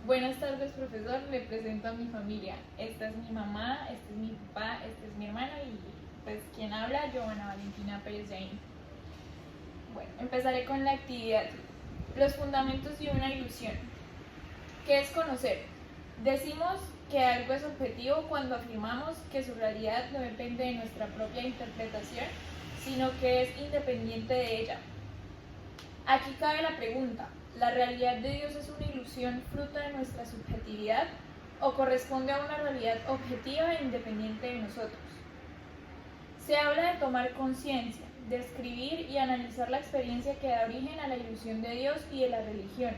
Buenas tardes, profesor. Le presento a mi familia. Esta es mi mamá, este es mi papá, este es mi hermano y pues quien habla, Giovanna Valentina Pérez Jain. Bueno, empezaré con la actividad. Los fundamentos de una ilusión. ¿Qué es conocer? Decimos que algo es objetivo cuando afirmamos que su realidad no depende de nuestra propia interpretación, sino que es independiente de ella. Aquí cabe la pregunta: ¿la realidad de Dios es una ilusión fruto de nuestra subjetividad o corresponde a una realidad objetiva e independiente de nosotros? Se habla de tomar conciencia, de describir y analizar la experiencia que da origen a la ilusión de Dios y de la religión.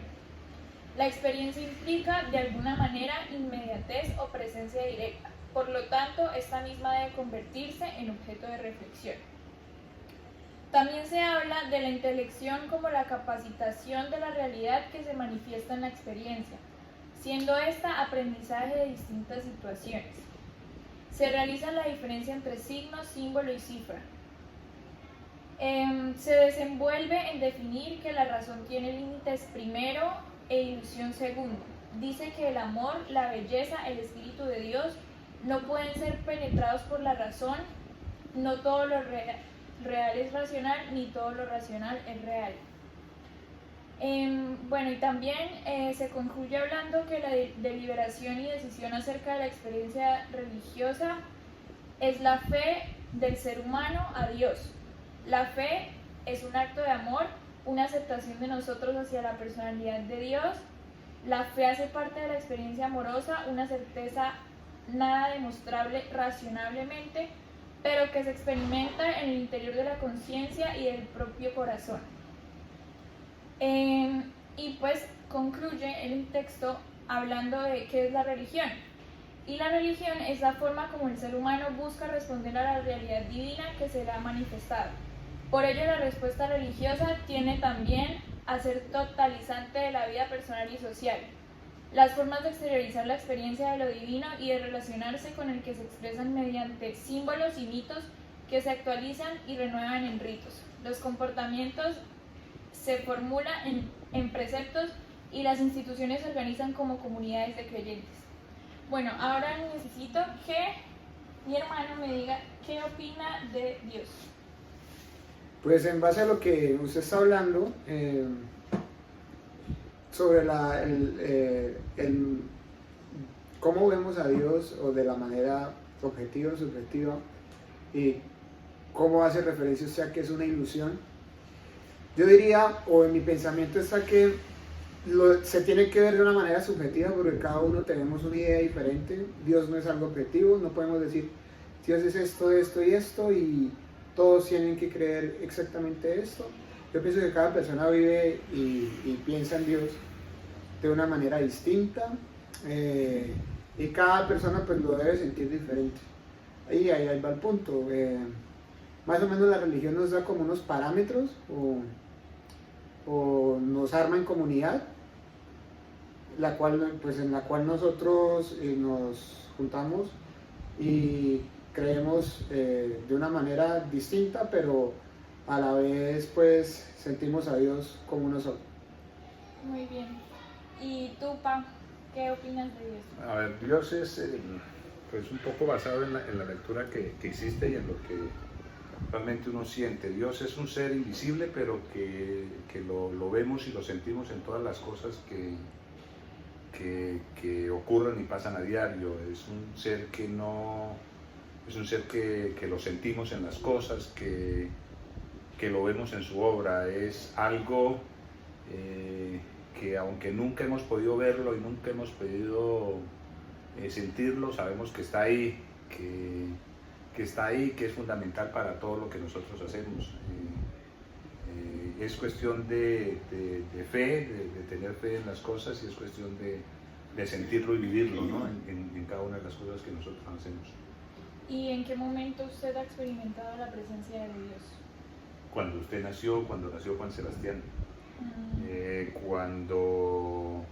La experiencia implica, de alguna manera, inmediatez o presencia directa. Por lo tanto, esta misma debe convertirse en objeto de reflexión. También se habla de la intelección como la capacitación de la realidad que se manifiesta en la experiencia, siendo esta aprendizaje de distintas situaciones. Se realiza la diferencia entre signo, símbolo y cifra. Se desenvuelve en definir que la razón tiene límites primero e ilusión segundo. Dice que el amor, la belleza, el espíritu de Dios no pueden ser penetrados por la razón. No todo lo real es racional, ni todo lo racional es real. Bueno, y también se concluye hablando que la deliberación y decisión acerca de la experiencia religiosa es la fe del ser humano a Dios. La fe es un acto de amor, una aceptación de nosotros hacia la personalidad de Dios. La fe hace parte de la experiencia amorosa, una certeza nada demostrable razonablemente, pero que se experimenta en el interior de la conciencia y del propio corazón. Y pues concluye el texto hablando de qué es la religión. Y la religión es la forma como el ser humano busca responder a la realidad divina que se le ha manifestado. Por ello, la respuesta religiosa tiene también a ser totalizante de la vida personal y social. Las formas de exteriorizar la experiencia de lo divino y de relacionarse con el que se expresan mediante símbolos y mitos que se actualizan y renuevan en ritos. Los comportamientos se formulan en preceptos y las instituciones se organizan como comunidades de creyentes. Bueno, ahora necesito que mi hermano me diga qué opina de Dios. Pues en base a lo que usted está hablando, sobre cómo vemos a Dios, o de la manera objetiva o subjetiva, y cómo hace referencia usted a que es una ilusión, yo diría, o en mi pensamiento está que se tiene que ver de una manera subjetiva, porque cada uno tenemos una idea diferente. Dios no es algo objetivo, no podemos decir Dios es esto, esto y esto, y todos tienen que creer exactamente esto. Yo pienso que cada persona vive y piensa en Dios de una manera distinta, y cada persona pues lo debe sentir diferente. Ahí va el punto. Más o menos la religión nos da como unos parámetros, o nos arma en comunidad, en la cual nosotros nos juntamos y creemos de una manera distinta, pero a la vez pues sentimos a Dios como uno solo. Muy bien. ¿Y tú, Pa, qué opinas de Dios? A ver, Dios es pues un poco basado en la lectura que hiciste y en lo que realmente uno siente. Dios es un ser invisible, pero que lo vemos y lo sentimos en todas las cosas que ocurren y pasan a diario. Es un ser que lo sentimos en las cosas, que lo vemos en su obra. Es algo que, aunque nunca hemos podido verlo y nunca hemos podido sentirlo, sabemos que está ahí, que está ahí, que es fundamental para todo lo que nosotros hacemos. Es cuestión de fe, de tener fe en las cosas, y es cuestión de sentirlo y vivirlo, ¿no? en cada una de las cosas que nosotros hacemos. ¿Y en qué momento usted ha experimentado la presencia de Dios? Cuando usted nació, cuando nació Juan Sebastián, cuando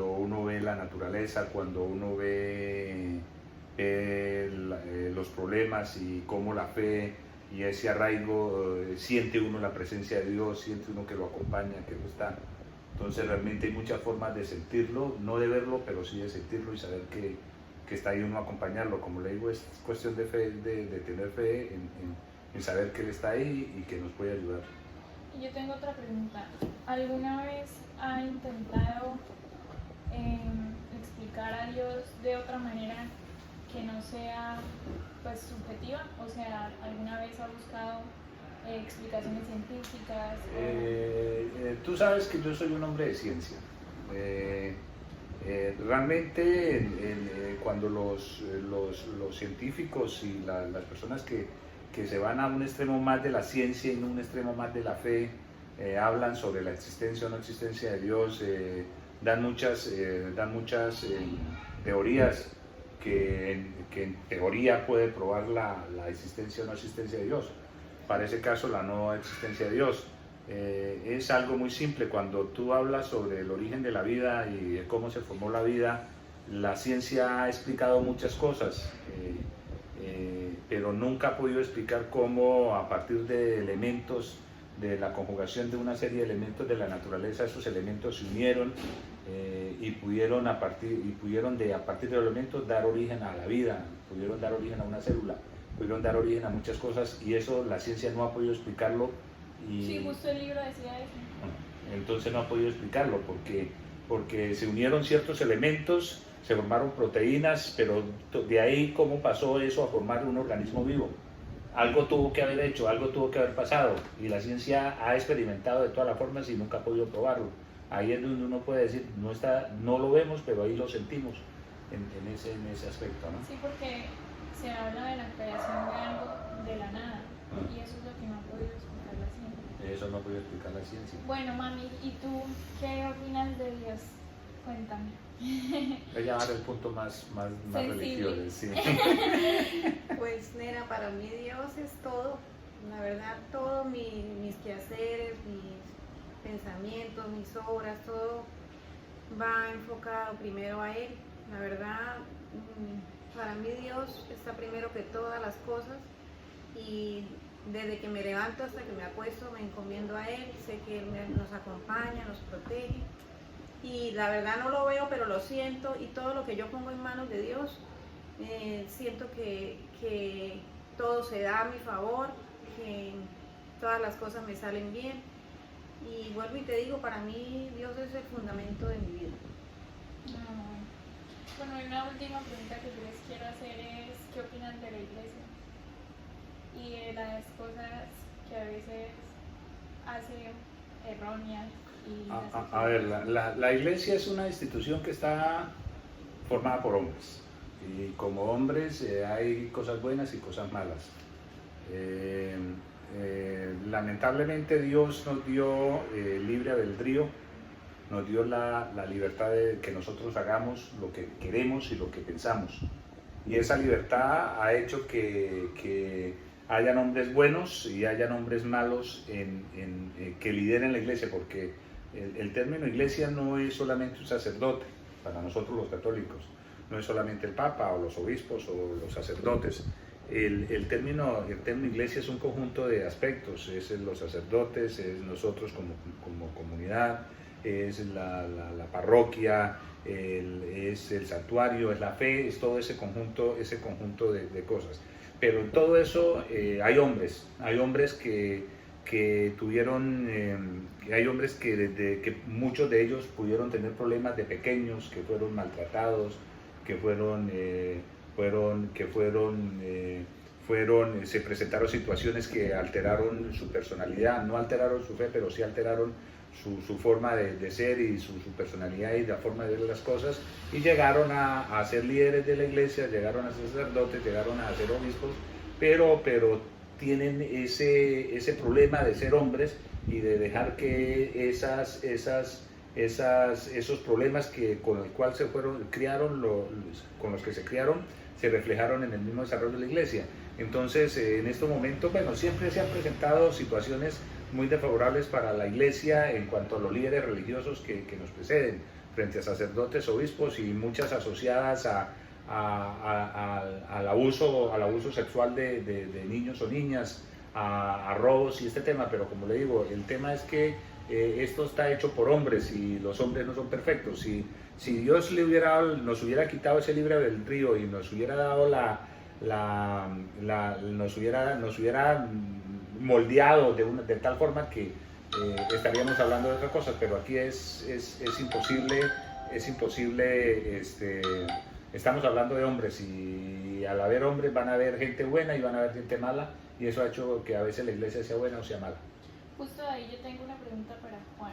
uno ve la naturaleza, cuando uno ve los problemas y cómo la fe y ese arraigo, siente uno la presencia de Dios, siente uno que lo acompaña, que lo está. Entonces realmente hay muchas formas de sentirlo, no de verlo, pero sí de sentirlo y saber que está ahí uno a acompañarlo. Como le digo, es cuestión de fe, de tener fe en saber que Él está ahí y que nos puede ayudar. Y yo tengo otra pregunta. ¿Alguna vez ha intentado explicar a Dios de otra manera que no sea pues subjetiva? O sea, ¿alguna vez ha buscado explicaciones científicas? Tú sabes que yo soy un hombre de ciencia. Realmente cuando los científicos y las personas que se van a un extremo más de la ciencia y en un extremo más de la fe, hablan sobre la existencia o no existencia de Dios, dan muchas teorías que en teoría puede probar la existencia o no existencia de Dios. Para ese caso, la no existencia de Dios. Es algo muy simple. Cuando tú hablas sobre el origen de la vida y de cómo se formó la vida, la ciencia ha explicado muchas cosas, pero nunca ha podido explicar cómo a partir de elementos, de la conjugación de una serie de elementos de la naturaleza, esos elementos se unieron y pudieron a partir de los elementos dar origen a la vida, pudieron dar origen a una célula, pudieron dar origen a muchas cosas, y eso la ciencia no ha podido explicarlo. Sí, justo el libro decía eso. Entonces no ha podido explicarlo porque se unieron ciertos elementos, se formaron proteínas, pero de ahí cómo pasó eso a formar un organismo vivo. Algo tuvo que haber hecho, algo tuvo que haber pasado, y la ciencia ha experimentado de todas las formas y nunca ha podido probarlo. Ahí es donde uno puede decir, no lo vemos, pero ahí lo sentimos en ese aspecto, ¿no? Sí, porque se habla de la creación de algo de la nada, y eso es lo que no ha podido explicar la ciencia. Eso no ha podido explicar la ciencia. Bueno, mami, ¿y tú qué opinas de Dios? Cuéntame. Voy a llevar el punto más religioso, sí. Pues nena, para mí Dios es todo, la verdad, todo mis quehaceres, mis pensamientos, mis obras, todo va enfocado primero a Él. La verdad, para mí Dios está primero que todas las cosas, y desde que me levanto hasta que me acuesto me encomiendo a Él. Sé que Él nos acompaña, nos protege, y la verdad no lo veo, pero lo siento, y todo lo que yo pongo en manos de Dios, siento que todo se da a mi favor, que todas las cosas me salen bien, y vuelvo y te digo, para mí Dios es el fundamento de mi vida. Bueno, y una última pregunta que yo les quiero hacer es, ¿qué opinan de la iglesia? Y de las cosas que a veces hace erróneas. A ver, la iglesia es una institución que está formada por hombres, y como hombres hay cosas buenas y cosas malas. Lamentablemente Dios nos dio libre albedrío, nos dio la libertad de que nosotros hagamos lo que queremos y lo que pensamos, y esa libertad ha hecho que hayan hombres buenos y hayan hombres malos que lideren la iglesia, porque el término iglesia no es solamente un sacerdote. Para nosotros los católicos no es solamente el papa o los obispos o los sacerdotes. El término iglesia es un conjunto de aspectos, es los sacerdotes, es nosotros como comunidad, es la parroquia, es el santuario, es la fe, es todo ese conjunto de cosas. Pero en todo eso hay hombres que tuvieron, hay hombres que muchos de ellos pudieron tener problemas de pequeños, que fueron maltratados, se presentaron situaciones que alteraron su personalidad, no alteraron su fe, pero sí alteraron su forma de ser y su personalidad y la forma de ver las cosas, y llegaron a ser líderes de la iglesia, llegaron a ser sacerdotes, llegaron a ser obispos, pero tienen ese problema de ser hombres y de dejar que esos problemas con los cuales con los que se criaron, se reflejaron en el mismo desarrollo de la iglesia. Entonces, en estos momentos, bueno, siempre se han presentado situaciones muy desfavorables para la iglesia en cuanto a los líderes religiosos que nos preceden, frente a sacerdotes, obispos, y muchas asociadas al abuso sexual de niños o niñas, a robos y este tema. Pero como le digo, el tema es que esto está hecho por hombres y los hombres no son perfectos. Si Dios nos hubiera quitado ese libre albedrío y nos hubiera dado nos hubiera moldeado de tal forma que estaríamos hablando de otras cosas, pero aquí es imposible, estamos hablando de hombres y al haber hombres van a haber gente buena y van a haber gente mala, y eso ha hecho que a veces la iglesia sea buena o sea mala. Justo ahí yo tengo una pregunta para Juan.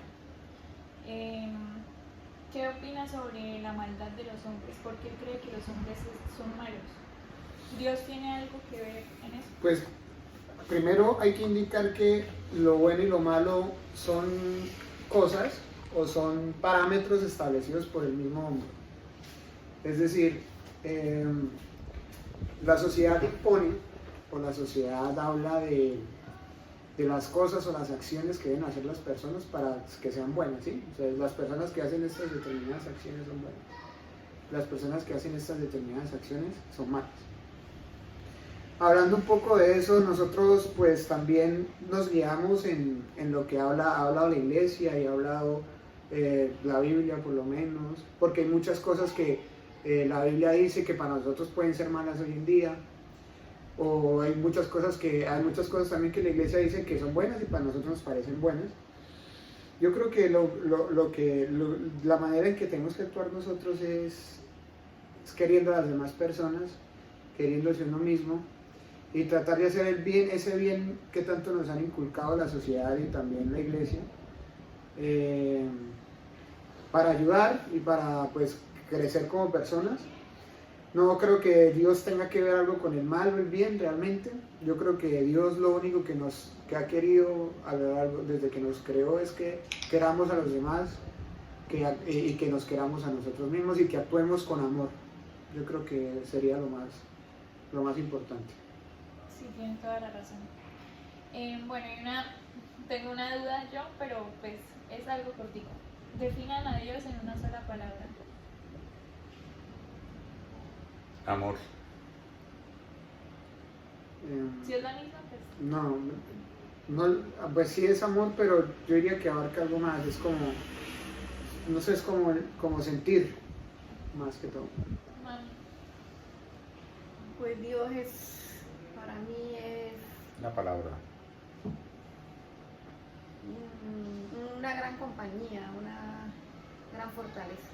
¿Qué opina sobre la maldad de los hombres? ¿Por qué cree que los hombres son malos? ¿Dios tiene algo que ver en eso? Pues primero hay que indicar que lo bueno y lo malo son cosas o son parámetros establecidos por el mismo hombre. Es decir, la sociedad impone o la sociedad habla de las cosas o las acciones que deben hacer las personas para que sean buenas, ¿sí? O sea, las personas que hacen estas determinadas acciones son buenas. Las personas que hacen estas determinadas acciones son malas. Hablando un poco de eso, nosotros pues también nos guiamos en lo que ha hablado la iglesia y ha hablado la Biblia por lo menos, porque hay muchas cosas que la Biblia dice que para nosotros pueden ser malas hoy en día, o hay muchas cosas también que la iglesia dice que son buenas y para nosotros nos parecen buenas. Yo creo que la manera en que tenemos que actuar nosotros es queriendo a las demás personas, queriéndose uno mismo, y tratar de hacer el bien, ese bien que tanto nos han inculcado la sociedad y también la iglesia, para ayudar y para pues crecer como personas. No creo que Dios tenga que ver algo con el mal o el bien realmente. Yo creo que Dios lo único que ha querido desde que nos creó es que queramos a los demás y que nos queramos a nosotros mismos y que actuemos con amor. Yo creo que sería lo más importante. Sí, tienen toda la razón. Bueno, tengo una duda yo, pero pues es algo cortico. Definan a Dios en una sola palabra. Amor. Si es la misma, pues. No, pues sí es amor, pero yo diría que abarca algo más. Es como, no sé, es como sentir, más que todo. Mami. Pues Dios para mí es Una palabra. una gran compañía, una gran fortaleza.